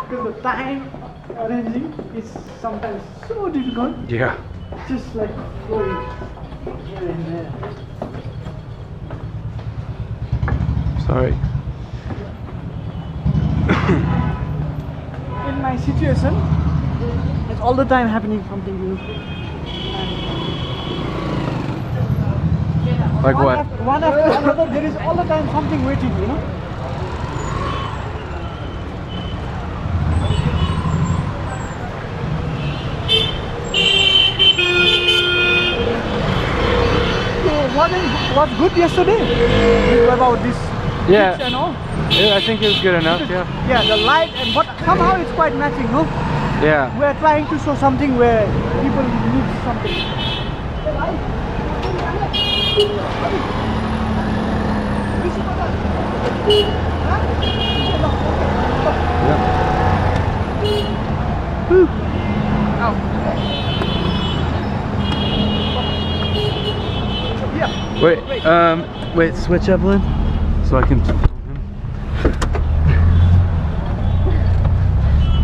because the time arranging is sometimes so difficult. Yeah. Just like flowing here and there. Sorry. In my situation, it's all the time happening something new. Like what? One after another, there is all the time something waiting, you know. So what's good yesterday about this Yeah. pitch and all? Yeah, I think it was good enough. Yeah. Yeah, the light and what somehow it's quite matching, no? Yeah. We're trying to show something where people need something. Yeah. Wait, switch Evelyn, so I can film him.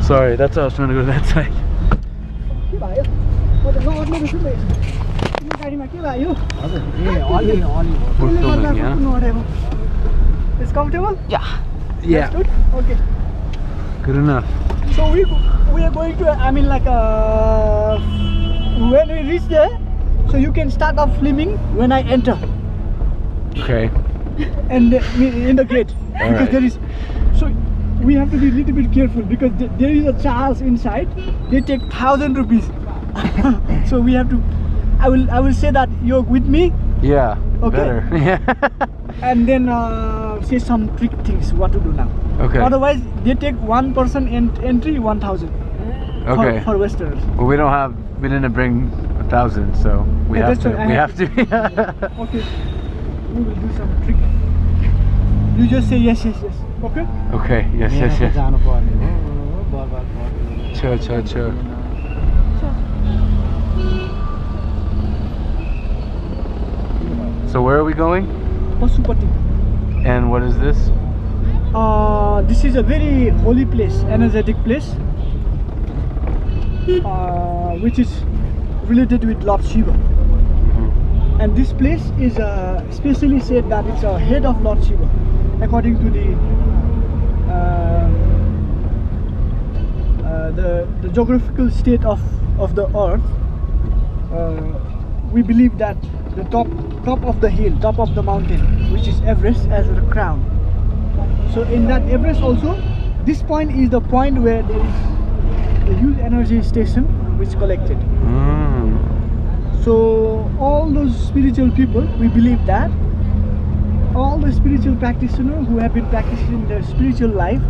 Sorry, that's why I was trying to go to that side. We're filming, yeah? It's comfortable? Yeah. That's good? Okay. Good enough. So we are going to, I mean, like when we reach there, so you can start off filming when I enter. Okay. And in the gate. All Because right. there is, so we have to be a little bit careful because there is a Charles inside. They take 1,000 rupees. So we have to, I will say that you're with me. Yeah. Okay. Better. Yeah. And then say some trick things what to do now. Okay. Otherwise they take one person entry 1,000. Okay. For Westerners. Well, we didn't bring 1,000, so we Yeah, have that's to. right, We I have to. Okay. We will do some trick. You just say yes. Okay? Okay. Yes. Sure. So where are we going? Pasupati. And what is this? This is a very holy place, energetic place, which is related with Lord Shiva. And this place is specially said that it's a head of Lord Shiva, according to the geographical state of the earth. We believe that the top of the hill, top of the mountain, which is Everest, as the crown. So in that Everest also, this point is the point where there is a huge energy station which collected. So all those spiritual people, we believe that all the spiritual practitioners who have been practicing their spiritual life,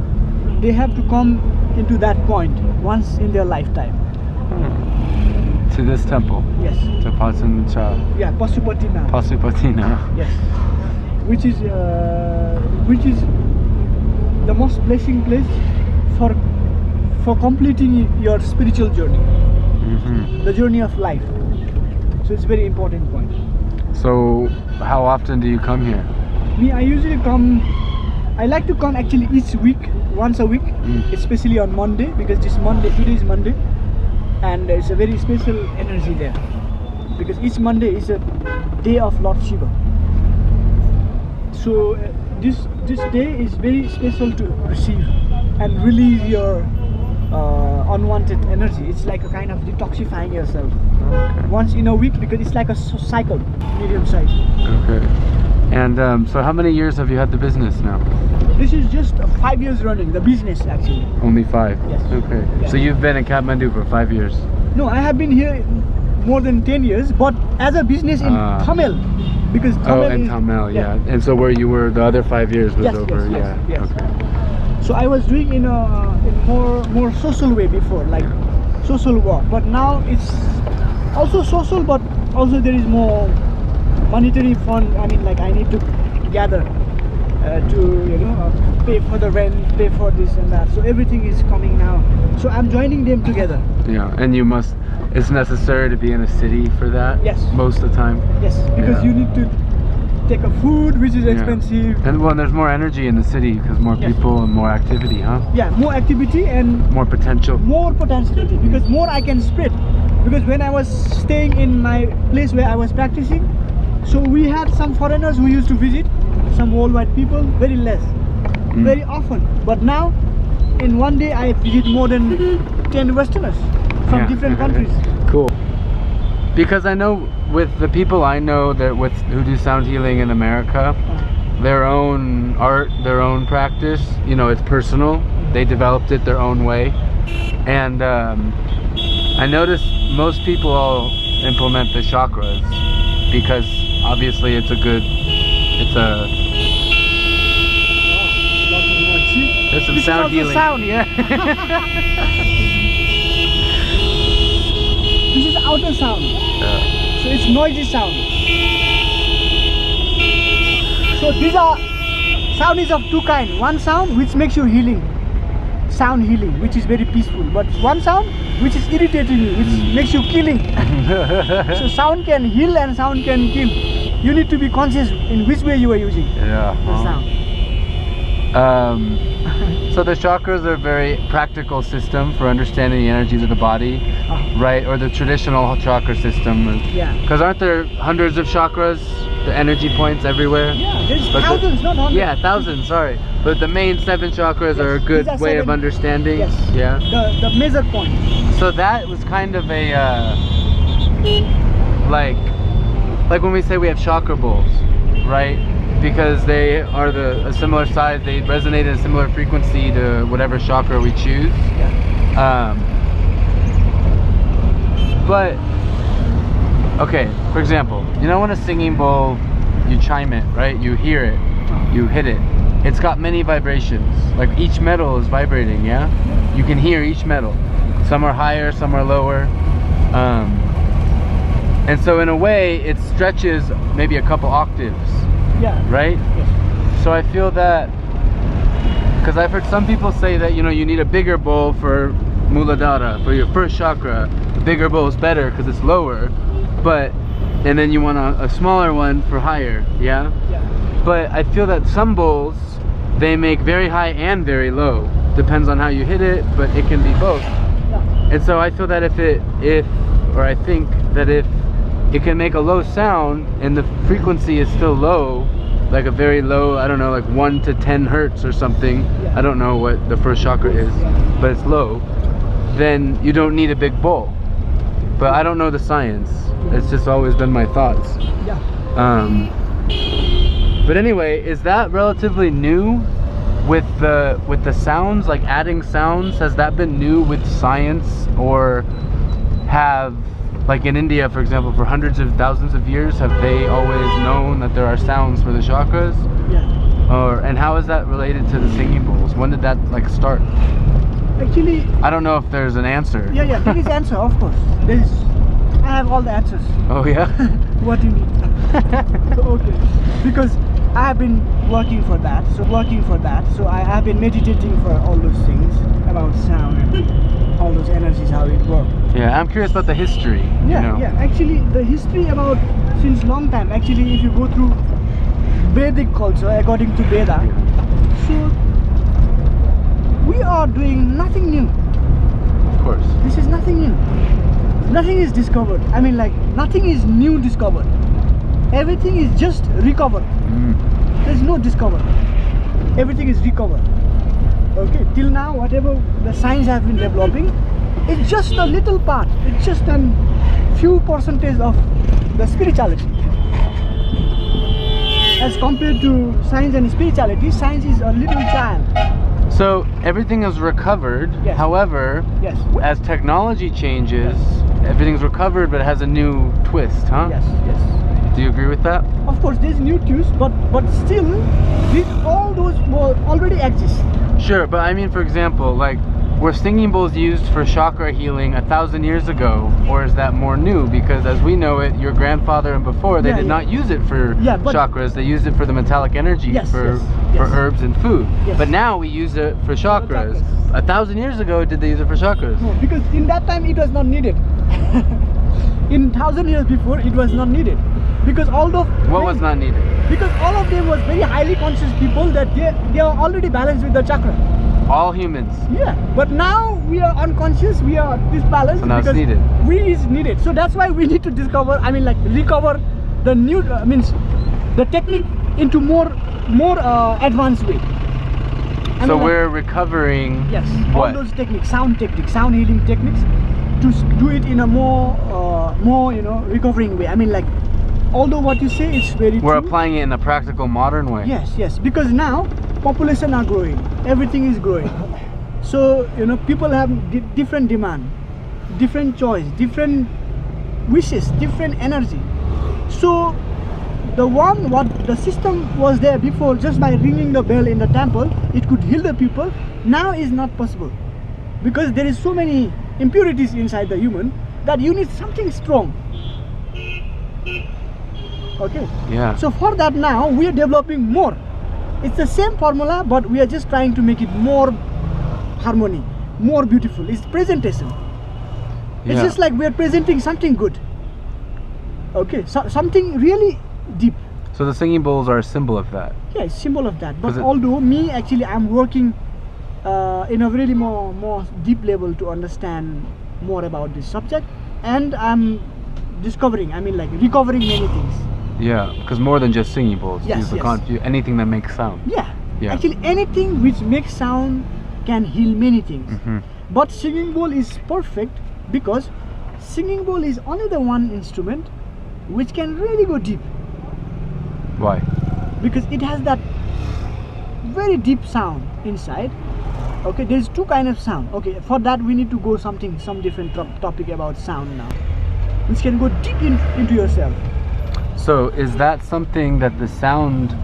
they have to come into that point once in their lifetime. To this temple. Yes. To Patanjali. Yeah, Pasupatina. Pasupatina. Yes. Which is the most blessing place for completing your spiritual journey, the journey of life. So it's a very important point. So how often do you come here? Me, I usually come. I like to come actually each week, once a week, especially on Monday, because today is Monday, and it's a very special energy there, because each Monday is a day of Lord Shiva. So this day is very special to receive and release your unwanted energy. It's like a kind of detoxifying yourself once in a week, because it's like a cycle, medium size. Okay. And so how many years have you had the business now? This is just 5 years running, the business actually. Only 5? Yes. Okay. Yeah. So you've been in Kathmandu for 5 years? No, I have been here more than 10 years, but as a business in Tamil. Because Tamil in Tamil, yeah. And so where you were the other 5 years was over, yes. Okay. So I was doing in more social way before, like social work. But now it's also social, but also there is more monetary fund. I mean, like I need to gather to pay for the rent, pay for this and that. So everything is coming now. So I'm joining them together. Yeah, and it's necessary to be in a city for that? Yes. Most of the time? Yes, because you need to take a food which is expensive. And well, there's more energy in the city because more people and more activity, huh? Yeah, more activity and more potential. More potentiality, because more I can spread. Because when I was staying in my place where I was practicing, so we had some foreigners who used to visit, some worldwide people, very less, very often. But now, in one day, I visit more than 10 Westerners from different countries. Cool. Because I know with the people I know that who do sound healing in America, their own art, their own practice, you know, it's personal. They developed it their own way. And I noticed most people all implement the chakras because obviously there's some sound healing. Sound. Yeah. This is outer sound. So it's noisy sound. So these are sound is of two kinds. One sound which makes you healing, sound healing, which is very peaceful. But one sound which is irritating you, which makes you killing. So sound can heal and sound can kill. You need to be conscious in which way you are using the sound. So the chakras are a very practical system for understanding the energies of the body, right? Or the traditional chakra system. Because aren't there hundreds of chakras, the energy points everywhere? Yeah, there's thousands, not hundreds. Yeah, thousands, sorry. But the main 7 chakras are a good way of understanding. Yes. Yeah. The major point. So that was kind of a, like when we say we have chakra bowls, right? Because they are a similar size, they resonate at a similar frequency to whatever chakra we choose. But okay, for example, you know when a singing bowl, you chime it, right? You hear it, you hit it. It's got many vibrations. Like each metal is vibrating, yeah? You can hear each metal. Some are higher, some are lower. And so in a way, it stretches maybe a couple octaves. Yeah. Right? Yes. So I feel that, because I've heard some people say that, you know, you need a bigger bowl for Muladhara, for your first chakra. The bigger bowl is better because it's lower, and then you want a smaller one for higher, yeah? But I feel that some bowls, they make very high and very low. Depends on how you hit it, but it can be both. And so I feel that I think that if it can make a low sound and the frequency is still low, like a very low, I don't know, like 1 to 10 hertz or something. I don't know what the first chakra is, but it's low. Then you don't need a big bowl. But I don't know the science. It's just always been my thoughts. But anyway, is that relatively new with the sounds, like adding sounds? Has that been new with science, or have, like in India, for example, for hundreds of thousands of years, have they always known that there are sounds for the chakras? And how is that related to the singing bowls? When did that like start? Actually, I don't know if there's an answer. There is answer, of course. I have all the answers. Oh yeah? What you need. Okay. Because I have been working for that. So I have been meditating for all those things about sound and all those energies, how it works. Yeah, I'm curious about the history. Actually the history about since long time. Actually, if you go through Vedic culture, according to Veda, so we are doing nothing new. Of course. This is nothing new. Nothing is discovered. I mean, like, nothing is new discovered. Everything is just recovered. There's no discovered. Everything is recovered. Okay, till now, whatever the science has been developing, it's just a little part. It's just a few percentage of the spirituality. As compared to science and spirituality, science is a little child. So everything is recovered. However, as technology changes, everything's recovered, but it has a new twist, huh? Yes. Do you agree with that? Of course, there's new tools, but still, all those will already exist. Sure, but I mean, for example, like, were singing bowls used for chakra healing 1,000 years ago, or is that more new? Because as we know it, your grandfather and before, they did not use it for chakras. They used it for the metallic energy, for herbs and food. But now we use it for chakras. 1,000 years ago, did they use it for chakras? No, because in that time it was not needed. In 1,000 years before, it was not needed. Because all the... What was not needed? because all of them was very highly conscious people that they are already balanced with the chakra. All humans. Yeah, but now we are unconscious, we are disbalanced, So now it's because needed. we is needed. So that's why we need to discover, I mean like recover the new, means the technique into more advanced way. I So mean, we're recovering. yes, what? all those techniques, sound techniques, sound healing techniques, to do it in a more recovering way. I mean like, although what you say is very We're true. applying it in a practical, modern way. Yes, because now population are growing, everything is growing. So people have different demand, different choice, different wishes, different energy. So the system was there before, just by ringing the bell in the temple, it could heal the people. Now is not possible, because there is so many impurities inside the human that you need something strong. Okay. Yeah. So for that now we are developing more. It's the same formula, but we are just trying to make it more harmony, more beautiful. It's presentation. It's just like we are presenting something good. Okay, so something really deep. So the singing bowls are a symbol of that. Yeah, it's symbol of that. But Is it- although me actually I'm working in a really more deep level to understand more about this subject, and I'm discovering, I mean like recovering many things. Yeah, because more than just singing bowls. Yes, Anything that makes sound. Yeah. Yeah. Actually anything which makes sound can heal many things. Mhm. But singing bowl is perfect, because singing bowl is only the one instrument which can really go deep, Why? because it has that very deep sound inside. Okay, there's two kind of sound. Okay, for that we need to go some different topic about sound now, which can go deep into yourself. So is that something that the sound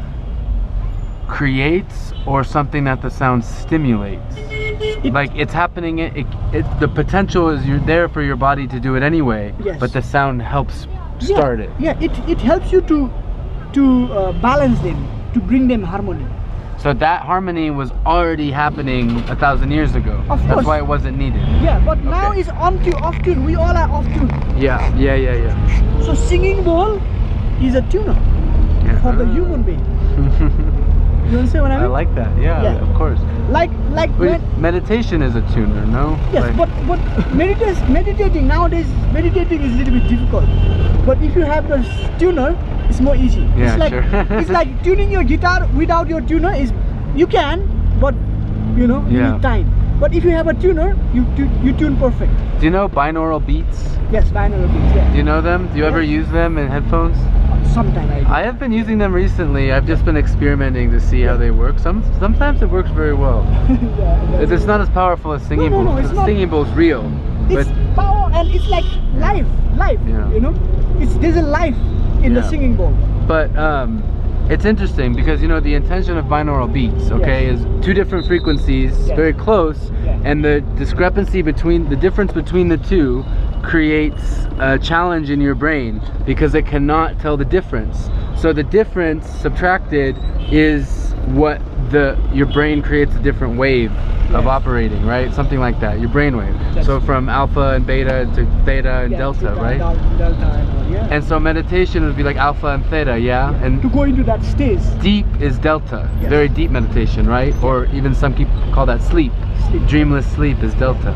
creates, or something that the sound stimulates? Like it's happening, the potential is you're there for your body to do it anyway, Yes. but the sound helps start it. Yeah, it helps you to balance them, to bring them harmony. So that harmony was already happening 1,000 years ago. Of That's course. why it wasn't needed. Yeah, but now Okay. it's on tune, off tune. We all are off tune. Yeah. So singing bowl is a tuner for the human being. You understand what I I mean? like that. Yeah, Yeah. of course. Like when, Meditation is a tuner, no? yes, Like- but meditating nowadays, meditating is a little bit difficult. But if you have the tuner, it's more easy. Yeah, it's like sure. it's like tuning your guitar without your tuner is, you can, but you Yeah. need time. But if you have a tuner, you tune perfect. Do you know binaural beats? Yes, binaural beats. Yeah. Do you know them? Do you ever Yeah. use them in headphones? Sometime I do. I have been using them recently. I've just been experimenting to see how they work. Sometimes it works very well. Yeah, It's not as powerful as singing No, bowls. it's 'cause not. Singing bowl's real. It's But power, and it's like life. Yeah. There's a life in the Yeah. singing bowl. But it's interesting because the intention of binaural beats, okay, Yes. is two different frequencies, Yes. very close, Yeah. and the difference between the two creates a challenge in your brain because it cannot tell the difference. So the difference subtracted is what your brain creates a different wave of Yes. operating, right? Something like that, your brain wave. Yes. So from alpha and beta to theta and Yeah, delta, theta, right? Delta and all, yeah. And so meditation would be like alpha and theta, yeah? to And go into that stage. deep is delta, Yes. very deep meditation, right? Or even some people call that sleep. Sleep. Dreamless sleep is delta.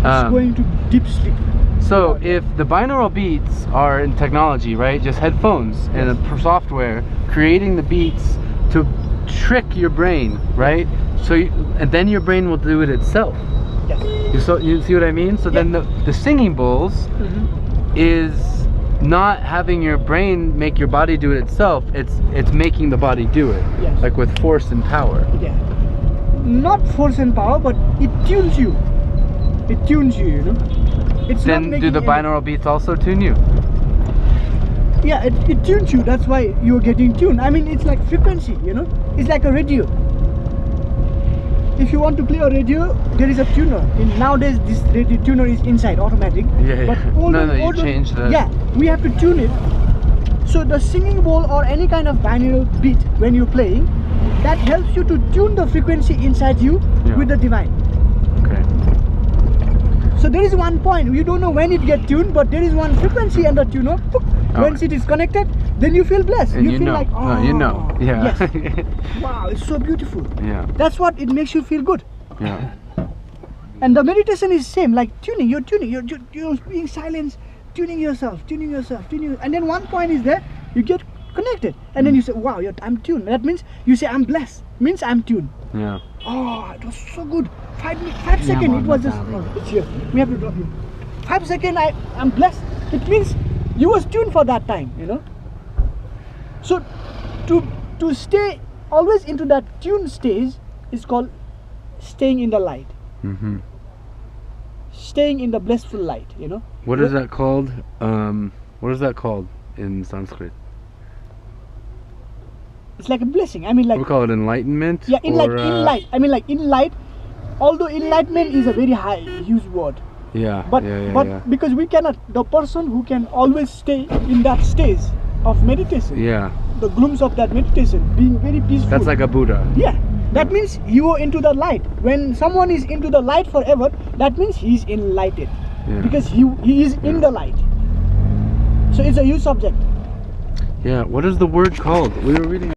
It's going to deep sleep. So if the binaural beats are in technology, right? Just headphones and a software creating the beats to trick your brain, right? So and then your brain will do it itself. Yes. You see what I mean? So then the singing bowls is not having your brain make your body do it itself. It's making the body do it. Yes. Like with force and power. Yeah. Not force and power, but it tunes you. It tunes you, It's Then not do making the binaural beats also tune you? Yeah, it tunes you. That's why you're getting tuned. I mean, it's like frequency, It's like a radio. If you want to play a radio, there is a tuner. Nowadays, this radio tuner is inside, automatic. Yeah. But You change the... Yeah, we have to tune it. So the singing bowl or any kind of binaural beat when you're playing, that helps you to tune the frequency inside you with the divine. Okay. So there is one point, you don't know when it gets tuned, but there is one frequency and the tuner, once it is connected, then you feel blessed. And you you feel know. like, oh, You know. Yeah. yes. Wow, it's so beautiful. Yeah. That's what it makes you feel good. Yeah. And the meditation is same, like tuning. You're being silent, tuning yourself, and then one point is there, you get connected, and then you say, wow, I'm tuned. That means you say I'm blessed, means I'm tuned. Yeah. Oh, it was so good. 5 seconds, it was just, oh, it's here. We have to drop you. 5 seconds, I'm blessed. It means you was tuned for that time, you know. So to stay always into that tuned stage is called staying in the light. Mm-hmm. Staying in the blissful light, you know. What is that called? What is that called in Sanskrit? It's like a blessing. I mean, like, We call it enlightenment. yeah, in or, light. I mean, like in light. Although enlightenment is a very high used word, Yeah. but yeah. because we cannot, the person who can always stay in that stage of meditation, Yeah. the glooms of that meditation, being very peaceful. That's like a Buddha. Yeah, that means you are into the light. When someone is into the light forever, that means he's enlightened, Yeah. because he is in the light. So it's a huge subject. Yeah. What is the word called? We were reading.